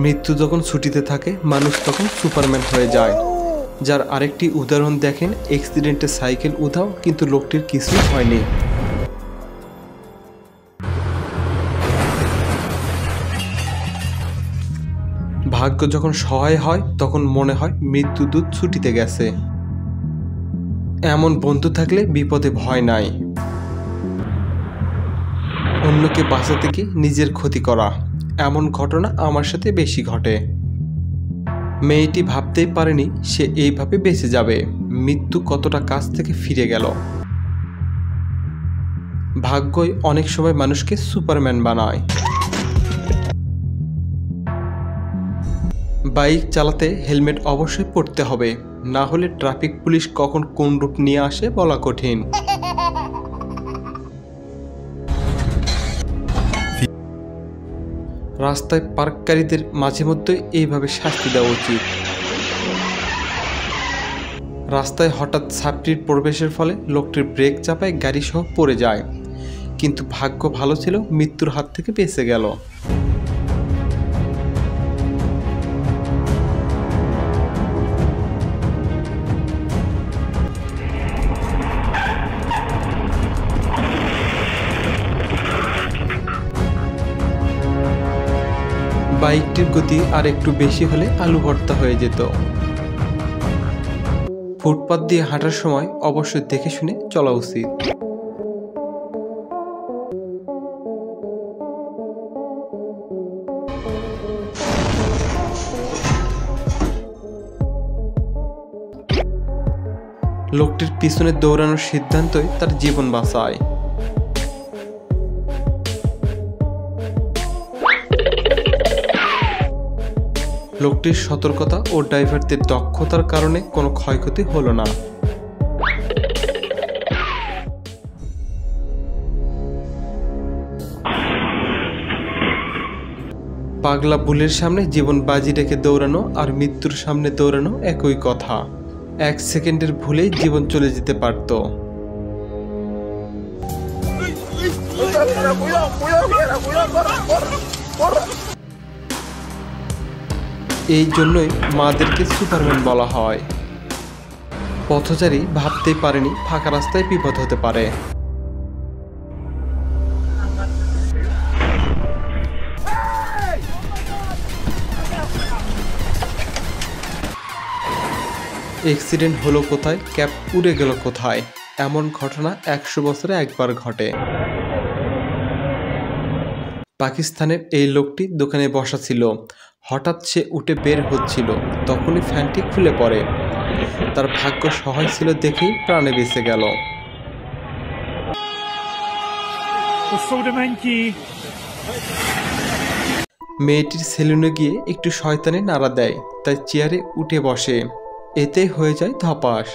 মৃত্যু যখন ছুটিতে থাকে মানুষ তখন সুপারম্যান হয়ে যায়। যার আরেকটি উদাহরণ দেখেন, অ্যাক্সিডেন্টে সাইকেল উধাও কিন্তু লোকটির কিছুই হয়নি। ভাগ্য যখন সহায় হয় তখন মনে হয় মৃত্যুদূত ছুটিতে গেছে। এমন বন্ধু থাকলে বিপদে ভয় নাই। অন্যকে বাঁচাতে গিয়ে নিজের ক্ষতি করা, এমন ঘটনা আমার সাথে বেশি ঘটে। মেয়েটি ভাবতেই পারেনি সে এইভাবে বেঁচে যাবে। মৃত্যু কতটা কাছ থেকে ফিরে গেল। ভাগ্যই অনেক সময় মানুষকে সুপারম্যান বানায়। বাইক চালাতে হেলমেট অবশ্যই পরতে হবে, না হলে ট্রাফিক পুলিশ কখন কোন রূপ নিয়ে আসে বলা কঠিন। রাস্তায় পার্ককারীদের মাঝে মধ্যে এইভাবে শাস্তি দেওয়া উচিত। রাস্তায় হঠাৎ ছাত্রীর প্রবেশের ফলে লোকটির ব্রেক চাপায় গাড়ি সহ পড়ে যায়, কিন্তু ভাগ্য ভালো ছিল, মৃত্যুর হাত থেকে বেঁচে গেল। বাইকটির গতি আর একটু বেশি হলে আলু ভর্তা হয়ে যেত। ফুটপাত দিয়ে হাঁটার সময় অবশ্যই দেখে শুনে চলা উচিত। লোকটির পিছনে দৌড়ানোর সিদ্ধান্তই তার জীবন বাঁচায়। লোকটির সতর্কতা ও ড্রাইভারদের দক্ষতার কারণে কোনো ক্ষয়ক্ষতি হলো না। পাগলা বুলের সামনে জীবন বাজি রেখে দৌড়ানো আর মৃত্যুর সামনে দৌড়ানো একই কথা। 1 সেকেন্ডের ভুলেই জীবন চলে যেতে পারত। এই জন্যই মাদেরকে সুপারম্যান বলা হয়। পথচারী ভাবতেই পারেনি ফাঁকা রাস্তায় বিপদ হতে পারে। অ্যাক্সিডেন্ট হলো কোথায়, ক্যাব উড়ে গেল কোথায়, এমন ঘটনা 100 বছরে একবার ঘটে। পাকিস্তানের এই লোকটি দোকানে বসা ছিল। হঠাৎ সে উঠে বের হচ্ছিল, তখনই ফ্যানটি খুলে পড়ে। তার ভাগ্য সহায় ছিল দেখেই প্রাণে বেঁচে গেল। মেয়েটির সেলুনে গিয়ে একটু শয়তানি নাড়া দেয়, তাই চেয়ারে উঠে বসে। এতে হয়ে যায় ধপাস।